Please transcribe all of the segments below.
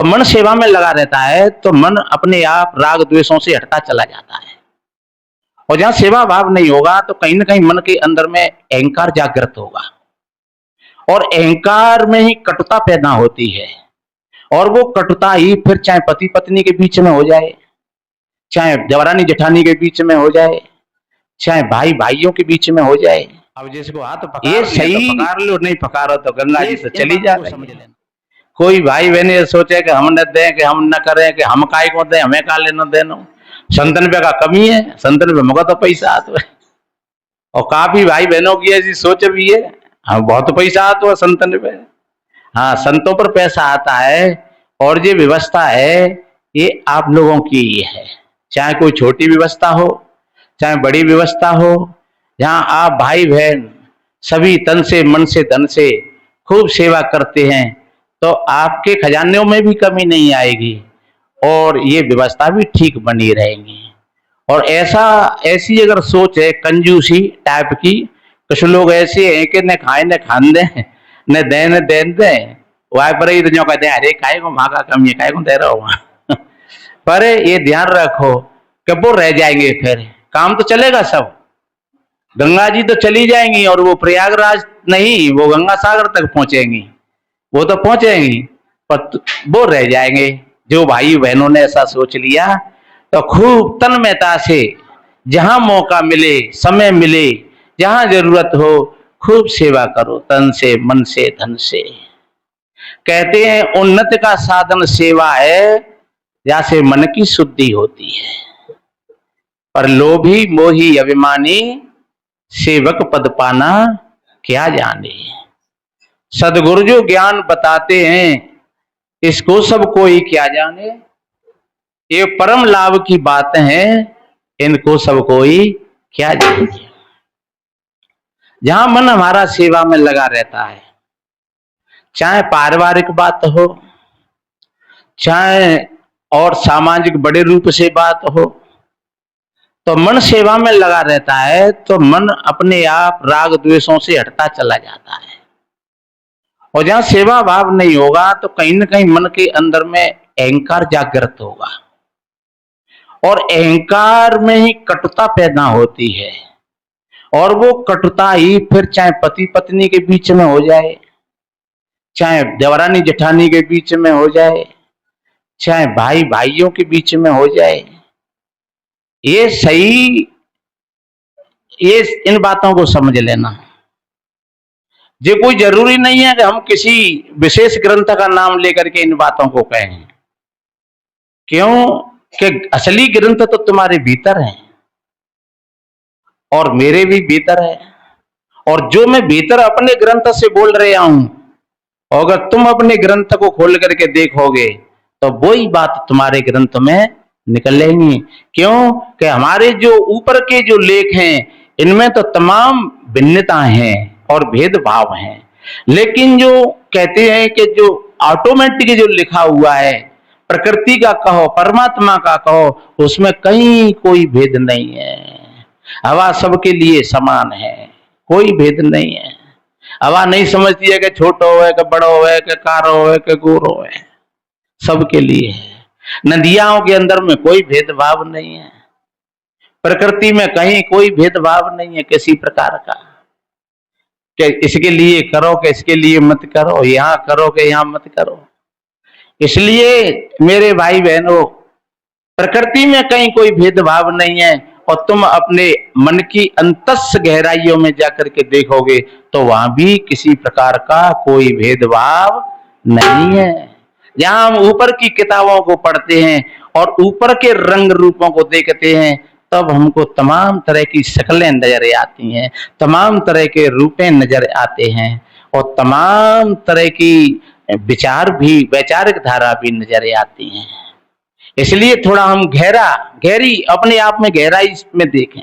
तो मन सेवा में लगा रहता है तो मन अपने आप राग द्वेषों से हटता चला जाता है। और जहां सेवा भाव नहीं होगा तो कहीं ना कहीं मन के अंदर में अहंकार जागृत होगा, और अहंकार में ही कटुता पैदा होती है। और वो कटुता ही फिर चाहे पति पत्नी के बीच में हो जाए, चाहे देवरानी जेठानी के बीच में हो जाए, चाहे भाई भाइयों के बीच में हो जाए। अब जिसको हाथ पकड़ ये लिया सही तो पकड़ लो, नहीं पकड़ो तो गंगा जी से चली जा रही समझ है। लेना। कोई भाई बहन ये सोचे कि हम न दें, कि हम न करें, कि हम काय को दें, हमें का लेना देना। संतन पे का कमी है, संतन पे मगा तो पैसा आता है। और काफी भाई बहनों की ऐसी सोच भी है, हाँ बहुत पैसा आता है संतन पे। हाँ, संतों पर पैसा आता है। और ये व्यवस्था है, ये आप लोगों की ही है। चाहे कोई छोटी व्यवस्था हो, चाहे बड़ी व्यवस्था हो, जहाँ आप भाई बहन सभी तन से मन से धन से खूब सेवा करते हैं, तो आपके खजानों में भी कमी नहीं आएगी और ये व्यवस्था भी ठीक बनी रहेगी। और ऐसी अगर सोच है कंजूसी टाइप की, कुछ लोग ऐसे हैं कि न खाए न खान दें, न दे न देन दे, वहां पर ही तो जो कहते हैं अरे काय को मांगा कम, ये काय को दे रहा हूँ। पर ये ध्यान रखो कि वो रह जाएंगे, फिर काम तो चलेगा सब। गंगा जी तो चली जाएंगी और वो प्रयागराज नहीं, वो गंगा सागर तक पहुंचेंगी, वो तो पहुंचेंगी, पर वो रह जाएंगे। जो भाई बहनों ने ऐसा सोच लिया तो खूब तन्मयता से जहां मौका मिले, समय मिले, जहां जरूरत हो, खूब सेवा करो तन से मन से धन से। कहते हैं उन्नति का साधन सेवा है, जैसे मन की शुद्धि होती है। पर लोभी मोही अभिमानी सेवक पद पाना क्या जाने। सदगुरु जो ज्ञान बताते हैं, इसको सब कोई क्या जाने। ये परम लाभ की बातें हैं, इनको सब कोई क्या जाने। जहां मन हमारा सेवा में लगा रहता है, चाहे पारिवारिक बात हो, चाहे और सामाजिक बड़े रूप से बात हो, तो मन सेवा में लगा रहता है तो मन अपने आप राग द्वेषों से हटता चला जाता है। और जहां सेवा भाव नहीं होगा तो कहीं ना कहीं मन के अंदर में अहंकार जागृत होगा, और अहंकार में ही कटुता पैदा होती है। और वो कटुता ही फिर चाहे पति पत्नी के बीच में हो जाए, चाहे देवरानी जेठानी के बीच में हो जाए, चाहे भाई भाइयों के बीच में हो जाए। ये सही, ये इन बातों को समझ लेना। ये कोई जरूरी नहीं है कि हम किसी विशेष ग्रंथ का नाम लेकर के इन बातों को कहें। क्यों कि असली ग्रंथ तो तुम्हारे भीतर है और मेरे भी भीतर है। और जो मैं भीतर अपने ग्रंथ से बोल रहा हूं, अगर तुम अपने ग्रंथ को खोल करके देखोगे तो वही बात तुम्हारे ग्रंथ में निकलेंगी। क्यों कि हमारे जो ऊपर के जो लेख हैं, इनमें तो तमाम भिन्नताएं हैं और भेदभाव हैं। लेकिन जो कहते हैं कि जो ऑटोमेटिक जो लिखा हुआ है, प्रकृति का कहो परमात्मा का कहो, उसमें कहीं कोई भेद नहीं है। हवा सबके लिए समान है, कोई भेद नहीं है। हवा नहीं समझती है कि छोटो है कि बड़ो है कि कारो है कि गोरो है, सबके लिए है। नदियों के अंदर में कोई भेदभाव नहीं है, प्रकृति में कहीं कोई भेदभाव नहीं है किसी प्रकार का, कि इसके लिए करो कि इसके लिए मत करो, यहां करो कि यहां मत करो। इसलिए मेरे भाई बहनों, प्रकृति में कहीं कोई भेदभाव नहीं है। और तुम अपने मन की अंतस गहराइयों में जाकर के देखोगे तो वहां भी किसी प्रकार का कोई भेदभाव नहीं है। जहां हम ऊपर की किताबों को पढ़ते हैं और ऊपर के रंग रूपों को देखते हैं, तब हमको तमाम तरह की शक्लें नजर आती हैं, तमाम तरह के रूपें नजर आते हैं, और तमाम तरह की विचार भी, वैचारिक धारा भी नजर आती हैं। इसलिए थोड़ा हम गहरी अपने आप में गहराई में देखें।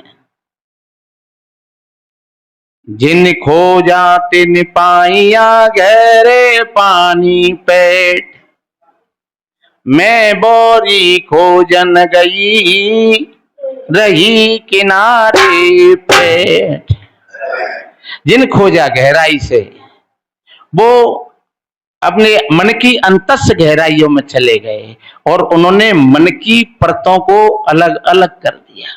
जिन खोजा तिन पाइया गहरे पानी पेट, मैं बोरी खोजन गई रही किनारे पेट। जिन खोजा गहराई से, वो अपने मन की अंतस गहराइयों में चले गए और उन्होंने मन की परतों को अलग अलग कर दिया।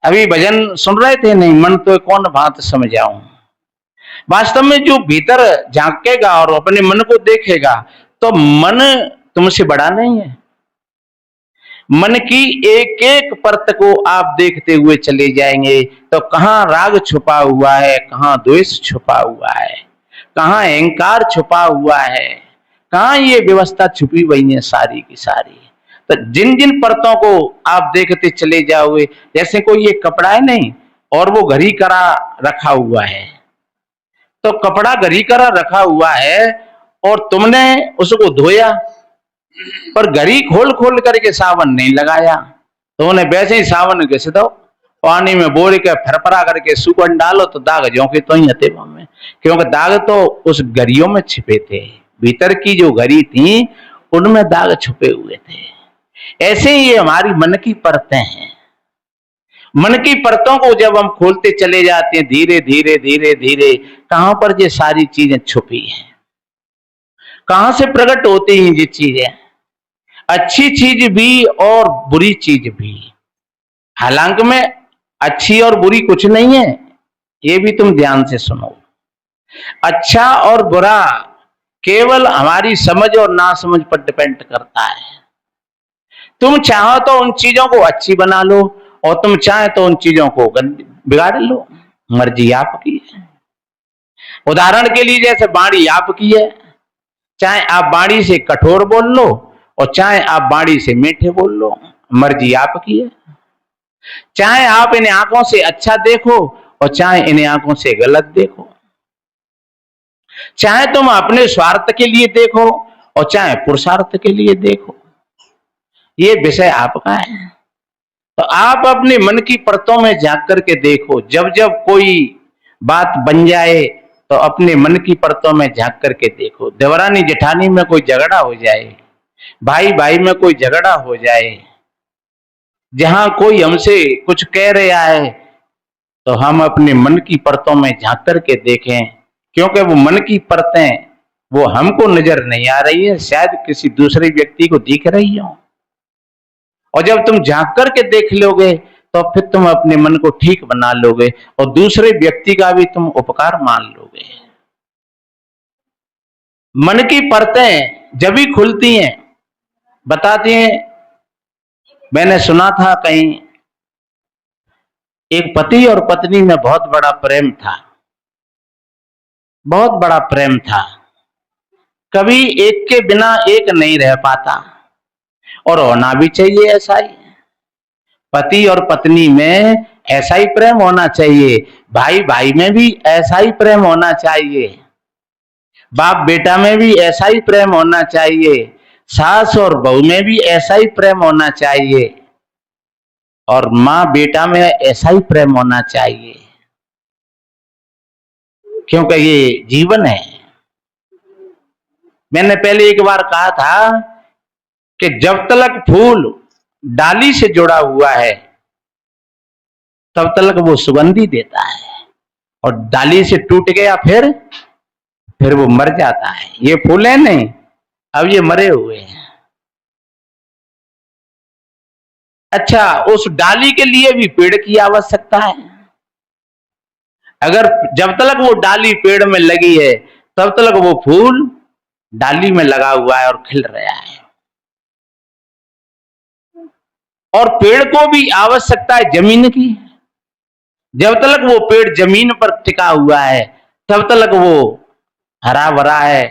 अभी भजन सुन रहे थे, नहीं मन तो कौन बात समझाऊं। वास्तव में जो भीतर झांकेगा और अपने मन को देखेगा तो मन तुमसे बड़ा नहीं है। मन की एक एक परत को आप देखते हुए चले जाएंगे तो कहां राग छुपा हुआ है, कहां द्वेष छुपा हुआ है, कहां अहंकार छुपा हुआ है, कहां ये व्यवस्था छुपी हुई है सारी की सारी। तो जिन जिन परतों को आप देखते चले जाओगे, जैसे कोई ये कपड़ा है नहीं और वो घड़ी करा रखा हुआ है, तो कपड़ा घड़ी करा रखा हुआ है और तुमने उसको धोया पर घड़ी खोल खोल करके सावन नहीं लगाया, तो उन्हें वैसे ही सावन घिस दो, पानी में बोर के फरफरा करके सुगंध डालो तो दाग ज्यों के तो ही हते में, क्योंकि दाग तो उस घड़ियों में छिपे थे, भीतर की जो घड़ी थी उनमें दाग छुपे हुए थे। ऐसे ही ये हमारी मन की परतें हैं। मन की परतों को जब हम खोलते चले जाते हैं धीरे धीरे धीरे धीरे, कहां पर ये सारी चीजें छुपी हैं, कहां से प्रकट होती हैं ये चीजें, अच्छी चीज भी और बुरी चीज भी। हालांकि में अच्छी और बुरी कुछ नहीं है, ये भी तुम ध्यान से सुनो। अच्छा और बुरा केवल हमारी समझ और नासमझ पर डिपेंड करता है। तुम चाहो तो उन चीजों को अच्छी बना लो और तुम चाहे तो उन चीजों को बिगाड़ लो, मर्जी आपकी है। उदाहरण के लिए जैसे बाणी आपकी है, चाहे आप बाणी से कठोर बोल लो और चाहे आप बाणी से मीठे बोल लो, मर्जी आपकी है। चाहे आप इन्हें आंखों से अच्छा देखो और चाहे इन्हें आंखों से गलत देखो, चाहे तुम अपने स्वार्थ के लिए देखो और चाहे पुरुषार्थ के लिए देखो, ये विषय आपका है। तो आप अपने मन की परतों में झांक करके देखो, जब जब कोई बात बन जाए तो अपने मन की परतों में झांक करके देखो। देवरानी जेठानी में कोई झगड़ा हो जाए, भाई भाई में कोई झगड़ा हो जाए, जहां कोई हमसे कुछ कह रहा है तो हम अपने मन की परतों में झांक करके देखें, क्योंकि वो मन की परतें वो हमको नजर नहीं आ रही है, शायद किसी दूसरे व्यक्ति को दिख रही हो। और जब तुम झांक करके देख लोगे तो फिर तुम अपने मन को ठीक बना लोगे और दूसरे व्यक्ति का भी तुम उपकार मान लोगे। मन की परतें जब भी खुलती हैं, बताती हैं, मैंने सुना था कहीं एक पति और पत्नी में बहुत बड़ा प्रेम था, बहुत बड़ा प्रेम था, कभी एक के बिना एक नहीं रह पाता और होना भी चाहिए ऐसा ही। पति और पत्नी में ऐसा ही प्रेम होना चाहिए, भाई भाई में भी ऐसा ही प्रेम होना चाहिए, बाप बेटा में भी ऐसा ही प्रेम होना चाहिए, सास और बहू में भी ऐसा ही प्रेम होना चाहिए और माँ बेटा में ऐसा ही प्रेम होना चाहिए, क्योंकि ये जीवन है। मैंने पहले एक बार कहा था कि जब तक फूल डाली से जुड़ा हुआ है तब तक वो सुगंधी देता है और डाली से टूट गया फिर वो मर जाता है। ये फूल है नहीं, अब ये मरे हुए हैं। अच्छा, उस डाली के लिए भी पेड़ की आवश्यकता है। अगर जब तक वो डाली पेड़ में लगी है तब तक वो फूल डाली में लगा हुआ है और खिल रहा है। और पेड़ को भी आवश्यकता है जमीन की। जब तक वो पेड़ जमीन पर टिका हुआ है तब तक वो हरा भरा है,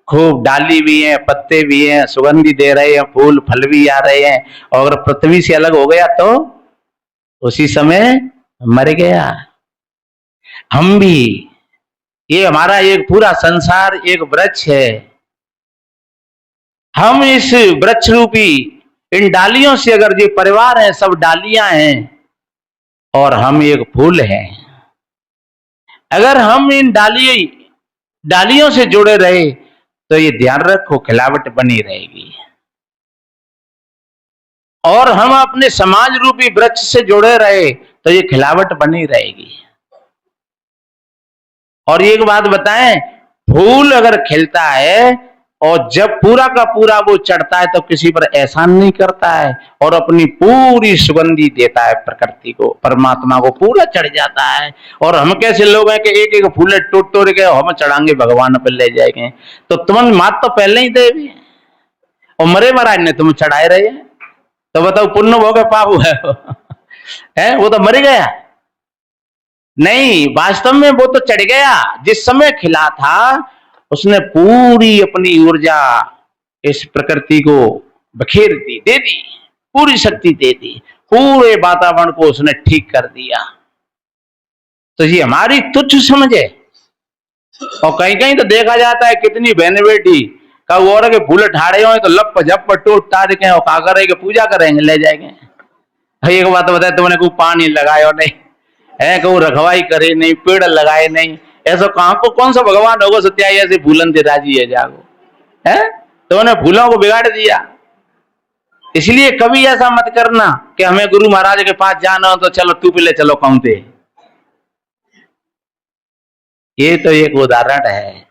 खूब डाली भी है, पत्ते भी हैं, सुगंधी दे रहे हैं, फूल फल भी आ रहे हैं। और अगर पृथ्वी से अलग हो गया तो उसी समय मर गया। हम भी, ये हमारा एक पूरा संसार एक वृक्ष है। हम इस वृक्ष रूपी इन डालियों से, अगर ये परिवार है सब डालियां हैं और हम एक फूल हैं, अगर हम इन डालियों से जुड़े रहे तो ये ध्यान रखो खिलावट बनी रहेगी। और हम अपने समाज रूपी वृक्ष से जुड़े रहे तो ये खिलावट बनी रहेगी। और एक बात बताएं, फूल अगर खिलता है और जब पूरा का पूरा वो चढ़ता है तो किसी पर एहसान नहीं करता है और अपनी पूरी सुगंधी देता है प्रकृति को, परमात्मा को पूरा चढ़ जाता है। और हम कैसे लोग हैं कि एक एक फूले टूट टूट के हम चढ़ाएंगे भगवान पर ले जाएंगे, तो तुम मात तो पहले ही दे भी और मरे महाराज ने तुम चढ़ाए रहे हैं, तो बताओ पुण्य हो गया पाप है वो तो मर गया। नहीं, वास्तव में वो तो चढ़ गया, जिस समय खिला था उसने पूरी अपनी ऊर्जा इस प्रकृति को बखेर दी, दे दी, पूरी शक्ति दे दी, पूरे वातावरण को उसने ठीक कर दिया। तो ये हमारी तुच्छ समझ है। और कहीं कहीं तो देखा जाता है कितनी बहन बेटी का और के फूल ठाड़े हो तो लप झप टूट टार के और का करेंगे, पूजा करेंगे, ले जाएंगे। एक बात बताए, तुमने कोई पानी लगाया नहीं है, कोई रखवाई करे नहीं, पेड़ लगाए नहीं, ऐसा कहां को कौन सा भगवान होगा सत्याई ऐसे फूलन दे राजी है जागो है, तो उन्हें फूलों को बिगाड़ दिया। इसलिए कभी ऐसा मत करना कि हमें गुरु महाराज के पास जाना हो तो चलो तू पहले चलो कहते। ये तो एक उदाहरण है।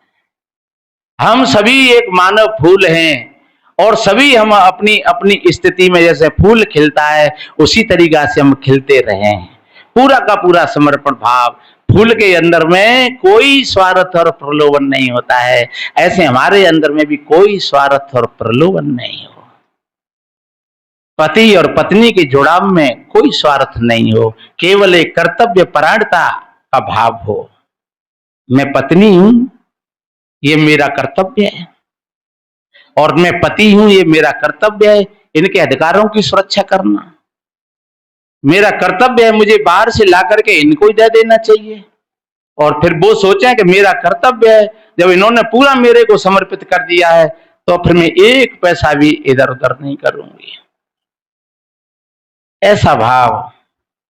हम सभी एक मानव फूल हैं और सभी हम अपनी अपनी स्थिति में जैसे फूल खिलता है उसी तरीका से हम खिलते रहे। पूरा का पूरा समर्पण भाव, फूल के अंदर में कोई स्वार्थ और प्रलोभन नहीं होता है, ऐसे हमारे अंदर में भी कोई स्वार्थ और प्रलोभन नहीं हो। पति और पत्नी के जुड़ाव में कोई स्वार्थ नहीं हो, केवल एक कर्तव्य परायणता का भाव हो। मैं पत्नी हूं, ये मेरा कर्तव्य है, और मैं पति हूं, ये मेरा कर्तव्य है इनके अधिकारों की सुरक्षा करना। मेरा कर्तव्य है मुझे बाहर से ला करके इनको ही दे देना चाहिए, और फिर वो सोचें कि मेरा कर्तव्य है, जब इन्होंने पूरा मेरे को समर्पित कर दिया है तो फिर मैं एक पैसा भी इधर उधर नहीं करूंगी। ऐसा भाव